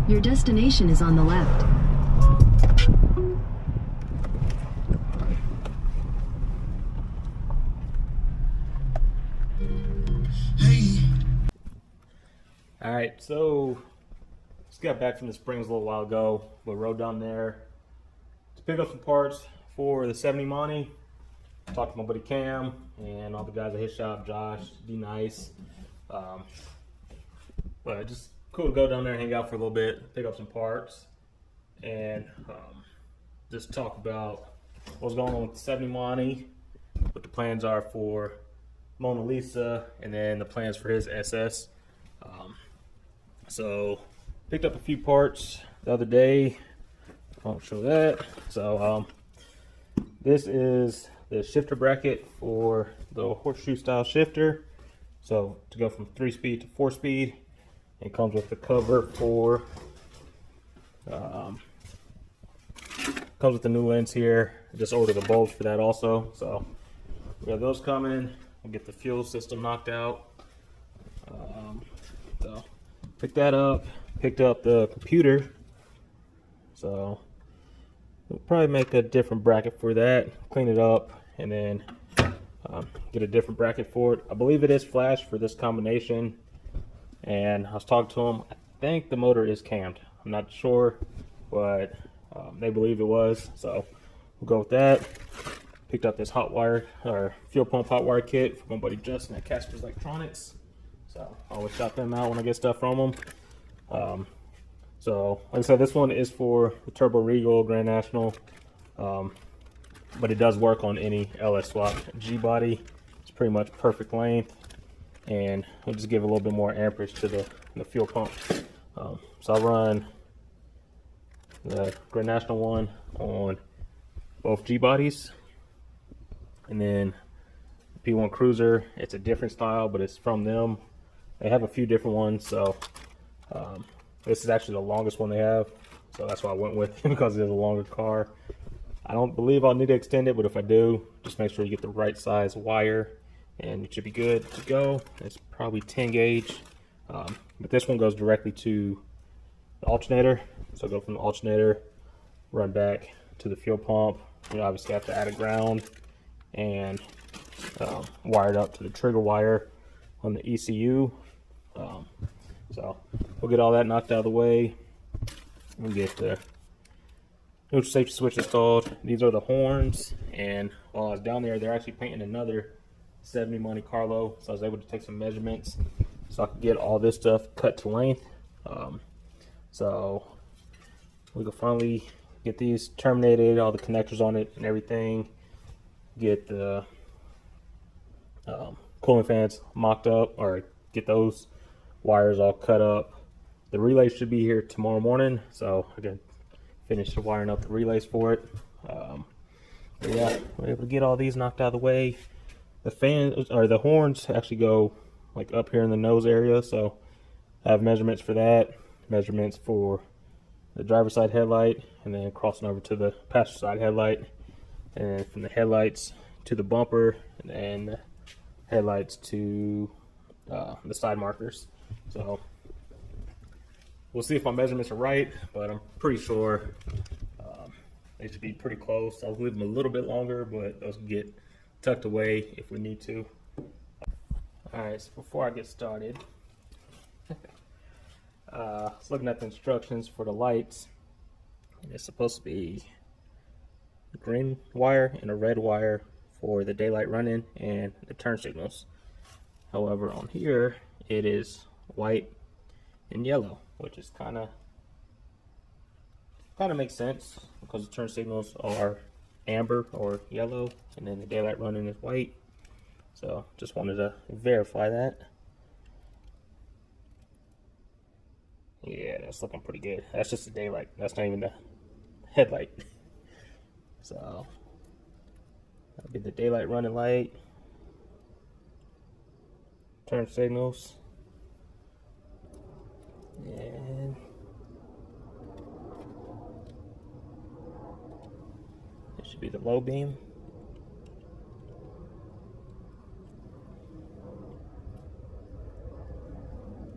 Your destination is on the left. All right, so just got back from the Springs a little while ago, but rode down there to pick up some parts for the 70 Monte. Talked to my buddy Cam and all the guys at his shop, Josh, D-Nice. But just cool to go down there and hang out for a little bit, pick up some parts, and just talk about what's going on with the 70 Monte, what the plans are for Mona Lisa, and then the plans for his SS. So picked up a few parts the other day. I'll show that. So this is the shifter bracket for the horseshoe style shifter. So to go from 3-speed to 4-speed, it comes with the cover for comes with the new lens here. I just ordered the bulbs for that also. So we have those coming. We'll get the fuel system knocked out. So picked that up. Picked up the computer. So we'll probably make a different bracket for that. Clean it up and then get a different bracket for it. I believe it is flash for this combination. And I was talking to him. I think the motor is cammed. I'm not sure, but they believe it was. So we'll go with that. Picked up this hot wire or fuel pump hot wire kit from my buddy Justin at Casper's Electronics. So I always shop them out when I get stuff from them. So like I said, this one is for the Turbo Regal Grand National, but it does work on any LS swap G body. It's pretty much perfect length, and we'll just give a little bit more amperage to the fuel pump. So I run the Grand National one on both G bodies, and then P1 Cruiser, it's a different style, but it's from them. They have a few different ones, so this is actually the longest one they have, so that's why I went with it, because it's a longer car. I don't believe I'll need to extend it, but if I do, just make sure you get the right size wire, and it should be good to go. It's probably 10 gauge, but this one goes directly to the alternator. So go from the alternator, run back to the fuel pump. You obviously have to add a ground and wire it up to the trigger wire on the ECU. So we'll get all that knocked out of the way. We'll get the neutral safety switch installed. These are the horns, and while I was down there, they're actually painting another 70 Monte Carlo, so I was able to take some measurements so I could get all this stuff cut to length. So we can finally get these terminated, all the connectors on it and everything. Get the cooling fans mocked up, or get those wires all cut up. The relay should be here tomorrow morning, so I can finish wiring up the relays for it. But yeah, we're able to get all these knocked out of the way. The fans, or the horns, actually go like up here in the nose area, so I have measurements for that, measurements for the driver's side headlight, and then crossing over to the passenger side headlight, and from the headlights to the bumper, and then the headlights to the side markers. So we'll see if my measurements are right, but I'm pretty sure they should be pretty close. I'll leave them a little bit longer, but those can get tucked away if we need to. Alright, so before I get started, I was looking at the instructions for the lights, and it's supposed to be a green wire and a red wire for the daylight running and the turn signals. However, on here it is white and yellow, which is kind of makes sense because the turn signals are amber or yellow, and then the daylight running is white. So just wanted to verify that. Yeah, that's looking pretty good. That's just the daylight. That's not even the headlight. So that'll be the daylight running light, turn signals, and it should be the low beam.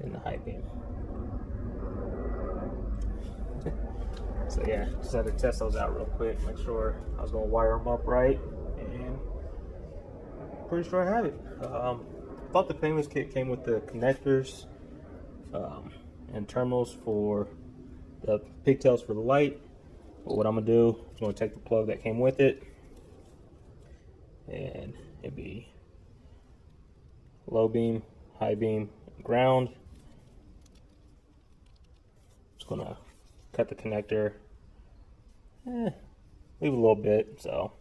And the high beam. So yeah, just had to test those out real quick, make sure I was gonna wire them up right, and pretty sure I have it. Thought the painless kit came with the connectors and terminals for the pigtails for the light. But what I'm gonna do is I'm gonna take the plug that came with it, and it'd be low beam, high beam, ground. Just gonna cut the connector, leave a little bit, so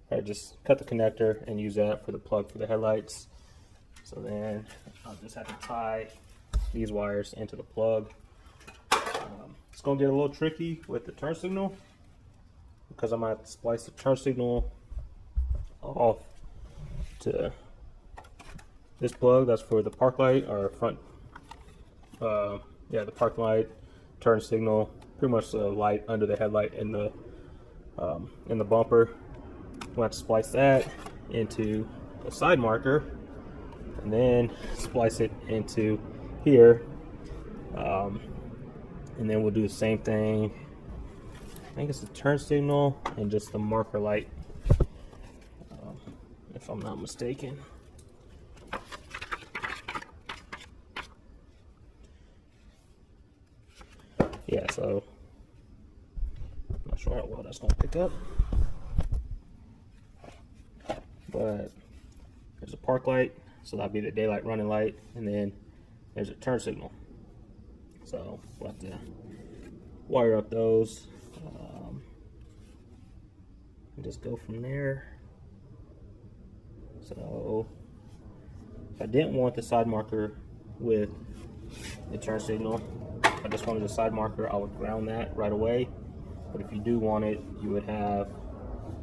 I just cut the connector and use that for the plug for the headlights. So then I'll just have to tie these wires into the plug. It's gonna get a little tricky with the turn signal because I'm gonna have to splice the turn signal off to this plug. That's for the park light or front, yeah, the park light, turn signal, pretty much the light under the headlight in the bumper. We'll have to splice that into a side marker and then splice it into here, and then we'll do the same thing. I think it's the turn signal and just the marker light, if I'm not mistaken. Yeah, so I'm not sure how well that's gonna pick up, but there's a park light, so that'll be the daylight running light, and then there's a turn signal. So we'll have to wire up those and just go from there. So if I didn't want the side marker with the turn signal, if I just wanted a side marker, I would ground that right away. But if you do want it, you would have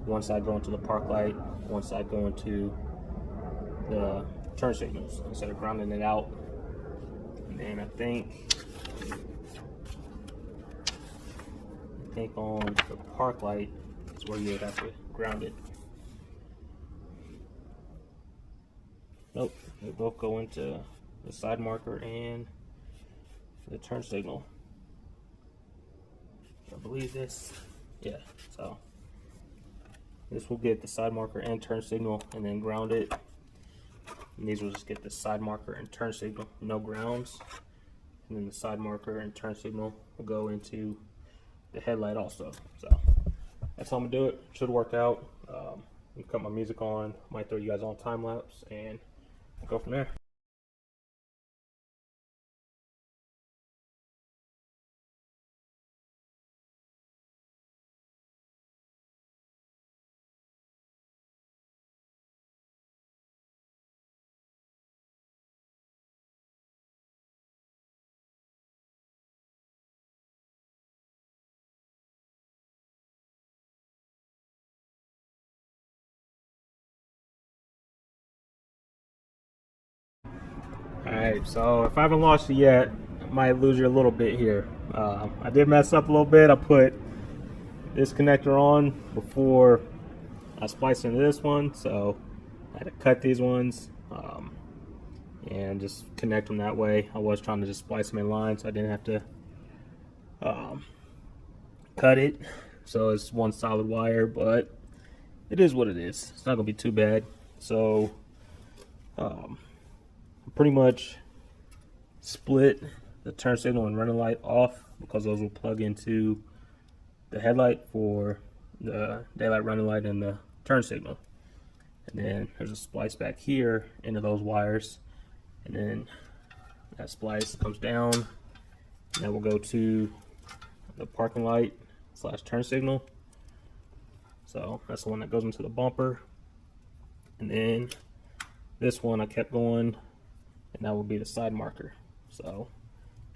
one side going to the park light, one side going to the turn signals instead of grounding it out. And then I think on the park light is where you would have to ground it. Nope, they both go into the side marker and the turn signal. I believe this, yeah, so this will get the side marker and turn signal and then ground it. And these will just get the side marker and turn signal, no grounds. And then the side marker and turn signal will go into the headlight also. So that's how I'm gonna do it. Should work out. Cut my music on, might throw you guys on time lapse, and we'll go from there. Alright, so if I haven't lost it yet, I might lose you a little bit here. I did mess up a little bit. I put this connector on before I spliced into this one, so I had to cut these ones and just connect them that way. I was trying to just splice them in line so I didn't have to cut it. So it's one solid wire, but it is what it is. It's not gonna be too bad. So pretty much split the turn signal and running light off because those will plug into the headlight for the daylight running light and the turn signal. And then there's a splice back here into those wires, and then that splice comes down and that will go to the parking light slash turn signal. So that's the one that goes into the bumper. And then this one I kept going, and that will be the side marker. So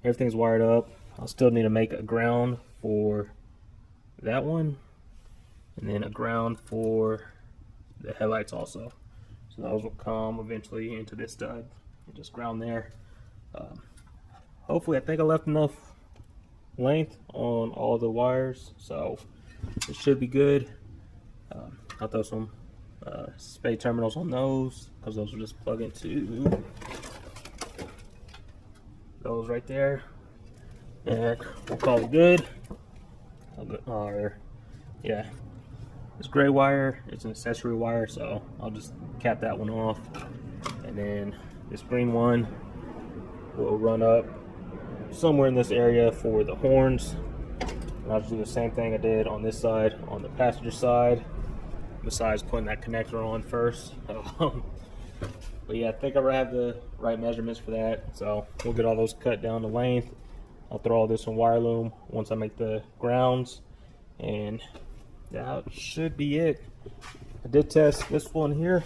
everything's wired up. I'll still need to make a ground for that one, and then a ground for the headlights also. So those will come eventually into this stud and just ground there. Hopefully, I think I left enough length on all the wires, so it should be good. I'll throw some spade terminals on those because those will just plug into those right there, and we'll call it good. Or yeah, this gray wire is an accessory wire, so I'll just cap that one off, and then this green one will run up somewhere in this area for the horns. And I'll just do the same thing I did on this side, on the passenger side, besides putting that connector on first. But yeah, I think I have the right measurements for that, so we'll get all those cut down to length. I'll throw all this in wire loom once I make the grounds, and that should be it. I did test this one here.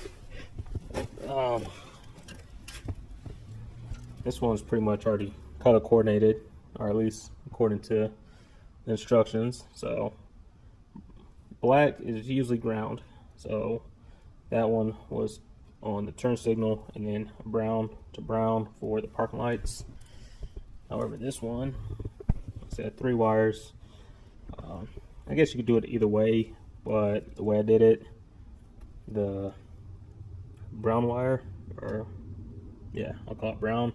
This one's pretty much already color coordinated, or at least according to the instructions. So black is usually ground, so that one was on the turn signal, and then brown to brown for the parking lights. However, this one, it's at 3 wires. I guess you could do it either way, but the way I did it, the brown wire, or yeah, I'll call it brown,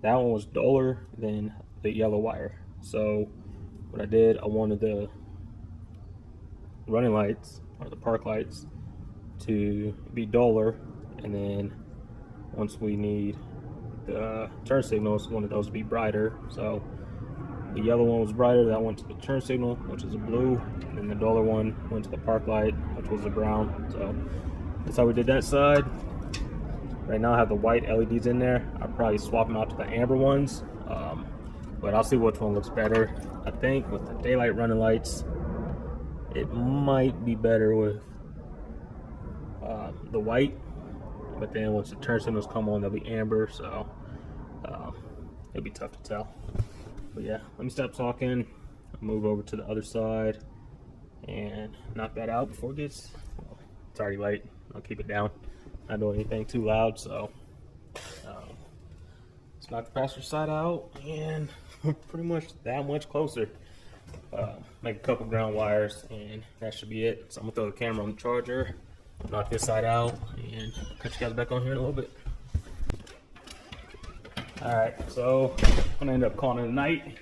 that one was duller than the yellow wire. So what I did, I wanted the running lights, or the park lights, to be duller, and then once we need the turn signals, I wanted those to be brighter. So the yellow one was brighter, that went to the turn signal, which is a blue, and then the duller one went to the park light, which was a brown. So that's how we did that side. Right now I have the white LEDs in there. I'll probably swap them out to the amber ones, but I'll see which one looks better. I think with the daylight running lights, it might be better with the white, but then once the turn signals come on, they'll be amber, so it'll be tough to tell. But yeah, let me stop talking, I'll move over to the other side and knock that out before it gets, well, it's already late. I'll keep it down, not doing anything too loud. So let's knock the passenger side out, and we're pretty much that much closer. Make a couple ground wires, and that should be it. So I'm gonna throw the camera on the charger, knock this side out, and catch you guys back on here in a little bit. Alright, so I'm gonna end up calling it a night.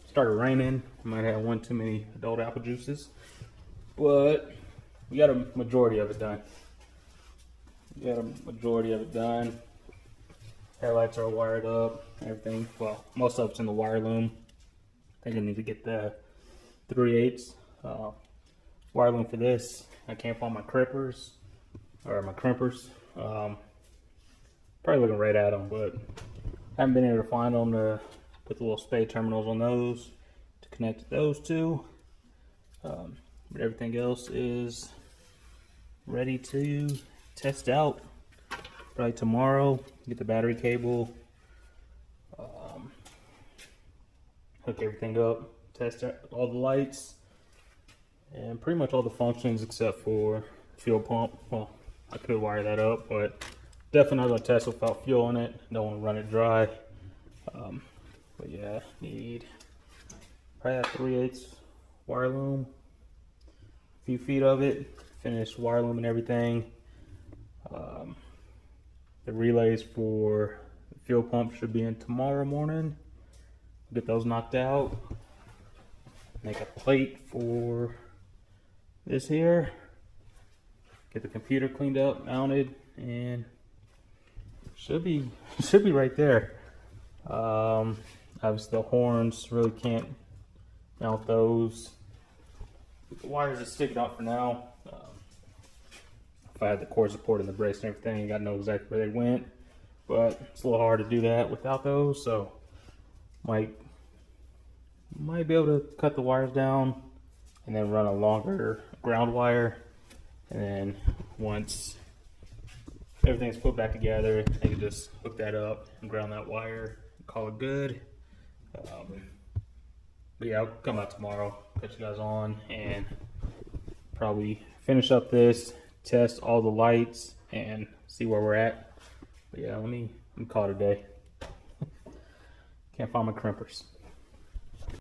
Started raining. I might have one too many adult apple juices, but we got a majority of it done. Headlights are wired up, everything. Well, most of it's in the wire loom. I think I need to get the 3/8 wire loom for this. I can't find my crimpers, probably looking right at them, but haven't been able to find them to put the little spade terminals on those to connect those two. But everything else is ready to test out. Probably tomorrow, get the battery cable, hook everything up, test all the lights, and pretty much all the functions except for fuel pump. Well, I could wire that up, but definitely not gonna test without fuel in it. Don't want to run it dry. But yeah, need probably a 3/8 wire loom, a few feet of it, finished wire loom and everything. The relays for the fuel pump should be in tomorrow morning. Get those knocked out. Make a plate for this here. Get the computer cleaned up, mounted, and should be right there. Obviously the horns, really can't mount those. The wires are sticking out for now. If I had the cord support and the brace and everything, I gotta know exactly where they went, but it's a little hard to do that without those. So might be able to cut the wires down and then run a longer ground wire, and then once everything's put back together, I can just hook that up and ground that wire and call it good. But yeah, I'll come out tomorrow, put you guys on, and probably finish up this, test all the lights, and see where we're at. But yeah, let me call it a day. Can't find my crimpers.